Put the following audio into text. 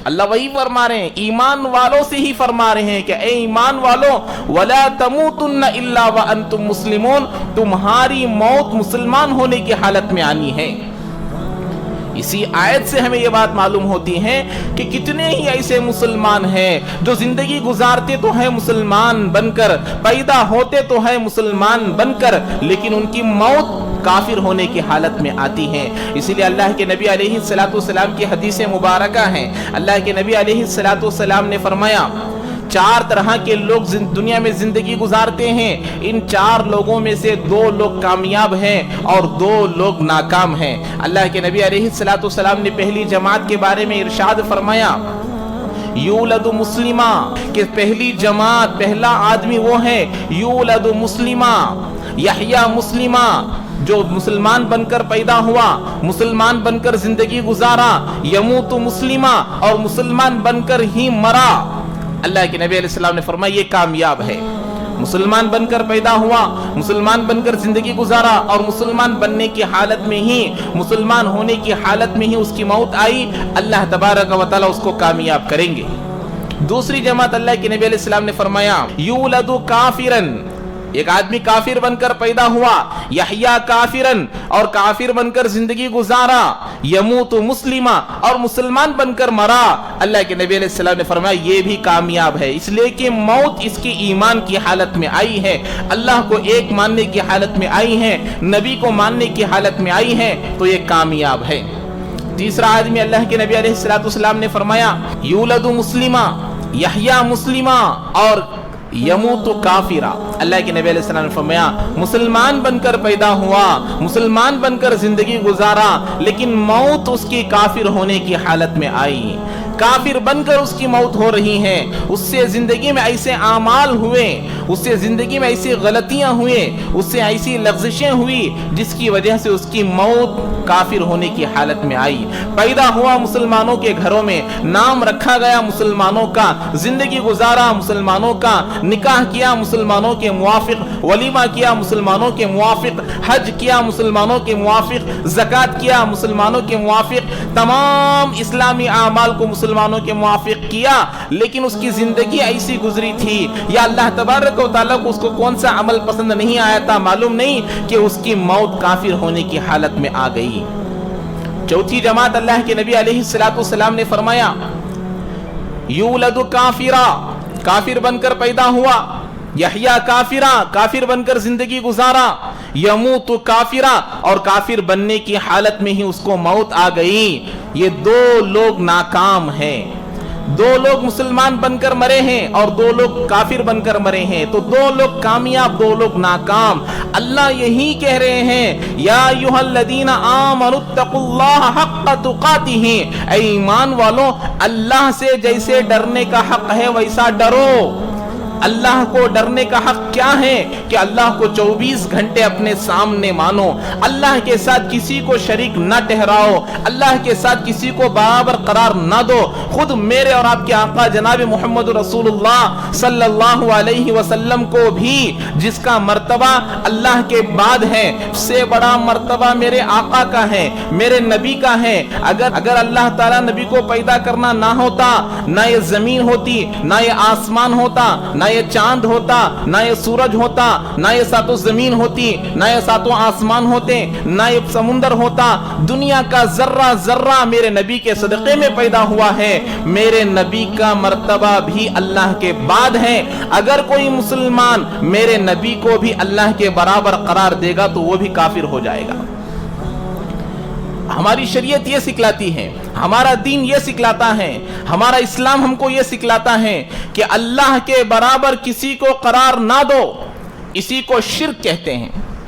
اللہ وہی فرما رہے ہیں، ایمان والوں سے ہی فرما رہے ہیں کہ اے ایمان والوں وَلَا تَمُوتُنَّ إِلَّا وَأَنْتُمْ مُسْلِمُونَ، تمہاری موت مسلمان ہونے کی حالت میں آنی ہے۔ اسی آیت سے ہمیں یہ بات معلوم ہوتی ہے کہ کتنے ہی ایسے مسلمان ہیں جو زندگی گزارتے تو ہیں مسلمان بن کر، پیدا ہوتے تو ہیں مسلمان بن کر، لیکن ان کی موت کافر ہونے کی حالت میں آتی ہیں۔ اسی لیے اللہ کے نبی علیہ السلام کی حدیث مبارکہ ہیں، اللہ کے نبی علیہ السلام نے فرمایا 4 طرح کے لوگ دنیا میں زندگی گزارتے ہیں، ان 4 لوگوں میں سے 2 لوگ کامیاب ہیں اور 2 لوگ ناکام ہیں۔ اللہ کے نبی علیہ السلام نے پہلی جماعت کے بارے میں ارشاد فرمایا یولد مسلمہ، کہ پہلی جماعت، پہلا آدمی وہ ہے یولد مسلمہ، یحییٰ مسلمہ، جو مسلمان بن کر پیدا ہوا، مسلمان بن کر زندگی گزارا، یموت مسلمہ، اور مسلمان بن کر ہی مرا۔ اللہ کے نبی علیہ السلام نے فرمایا یہ کامیاب ہے۔ مسلمان بن کر پیدا ہوا، مسلمان بن کر زندگی گزارا، اور مسلمان بننے کی حالت میں ہی، مسلمان ہونے کی حالت میں ہی اس کی موت آئی، اللہ تبارک و تعالی اس کو کامیاب کریں گے۔ دوسری جماعت اللہ کے نبی علیہ السلام نے فرمایا یولد کافرن، ایک آدمی کافر بن کر پیدا ہوا، یحییٰ کافرن، اور کافر بن کر زندگی گزارا، یموت مسلمہ، اور مسلمان بن کر مرا۔ اللہ کے نبی علیہ السلام نے فرمایا یہ بھی کامیاب ہے، اس لیے کہ موت اس کی ایمان کی حالت میں آئی ہے، اللہ کو ایک ماننے کی حالت میں آئی ہے، نبی کو ماننے کی حالت میں آئی ہے، تو یہ کامیاب ہے۔ تیسرا آدمی اللہ کے نبی علیہ السلام نے فرمایا یولد مسلمہ، یحییٰ مسلمہ، اور یموت کافرہ۔ اللہ کے نبی علیہ السلام نے فرمایا مسلمان بن کر پیدا ہوا، مسلمان بن کر زندگی گزارا، لیکن موت اس کی کافر ہونے کی حالت میں آئی، کافر بن کر اس کی موت ہو رہی ہے، اس سے زندگی میں ایسے اعمال ہوئے، اس سے زندگی میں ایسی غلطیاں ہوئے، اس سے ایسی لغزشیں ہوئی جس کی وجہ سے اس کی موت کافر ہونے کی حالت میں آئی۔ پیدا ہوا مسلمانوں کے گھروں میں، نام رکھا گیا مسلمانوں کا، زندگی گزارا مسلمانوں کا، نکاح کیا مسلمانوں کے موافق، ولیمہ کیا مسلمانوں کے موافق، حج کیا مسلمانوں کے موافق، زکوٰۃ کیا مسلمانوں کے موافق، تمام اسلامی اعمال کو مسلمانوں کے موافق کیا، لیکن اس کی زندگی ایسی گزری تھی یا اللہ تبارک و تعالیٰ کو اس کو کون سا عمل پسند نہیں آیا تھا معلوم نہیں، کہ اس کی موت کافر ہونے کی حالت میں آ گئی۔ چوتھی جماعت اللہ کے نبی علیہ السلام نے فرمایا یولد کافرہ، کافر بن کر پیدا ہوا، یحییٰ کافرہ، کافر بن کر زندگی گزارا، یموت کافرہ، اور کافر بننے کی حالت میں ہی اس کو موت آ گئی۔ یہ 2 لوگ ناکام ہیں، 2 لوگ مسلمان بن کر مرے ہیں اور 2 لوگ کافر بن کر مرے ہیں، تو 2 لوگ کامیاب، 2 لوگ ناکام۔ اللہ یہی کہہ رہے ہیں یا ایھا الذین آمنوا اتقوا اللہ حق تقاتہ، اے ایمان والو اللہ سے جیسے ڈرنے کا حق ہے ویسا ڈرو۔ اللہ کو ڈرنے کا حق کیا ہے کہ اللہ کو 24 گھنٹے اپنے سامنے مانو، اللہ کے ساتھ کسی کو شریک نہ ٹھہراؤ، اللہ کے ساتھ کسی کو برابر قرار نہ دو۔ خود میرے اور آپ کے آقا جناب محمد رسول اللہ صلی اللہ علیہ وسلم کو بھی جس کا مرتبہ اللہ کے بعد ہے، سے بڑا مرتبہ میرے آقا کا ہے، میرے نبی کا ہے۔ اگر اللہ تعالیٰ نبی کو پیدا کرنا نہ ہوتا، نہ یہ زمین ہوتی، نہ یہ آسمان ہوتا، نہ یہ چاند ہوتا، نہ یہ سورج ہوتا، نہ یہ 7 زمین ہوتی، نہ یہ 7 آسمان ہوتے، نہ یہ سمندر ہوتا، دنیا کا ذرہ ذرہ میرے نبی کے صدقے میں پیدا ہوا ہے۔ میرے نبی کا مرتبہ بھی اللہ کے بعد ہے۔ اگر کوئی مسلمان میرے نبی کو بھی اللہ کے برابر قرار دے گا تو وہ بھی کافر ہو جائے گا۔ ہماری شریعت یہ سکھلاتی ہے، ہمارا دین یہ سکھلاتا ہے، ہمارا اسلام ہم کو یہ سکھلاتا ہے کہ اللہ کے برابر کسی کو قرار نہ دو، اسی کو شرک کہتے ہیں۔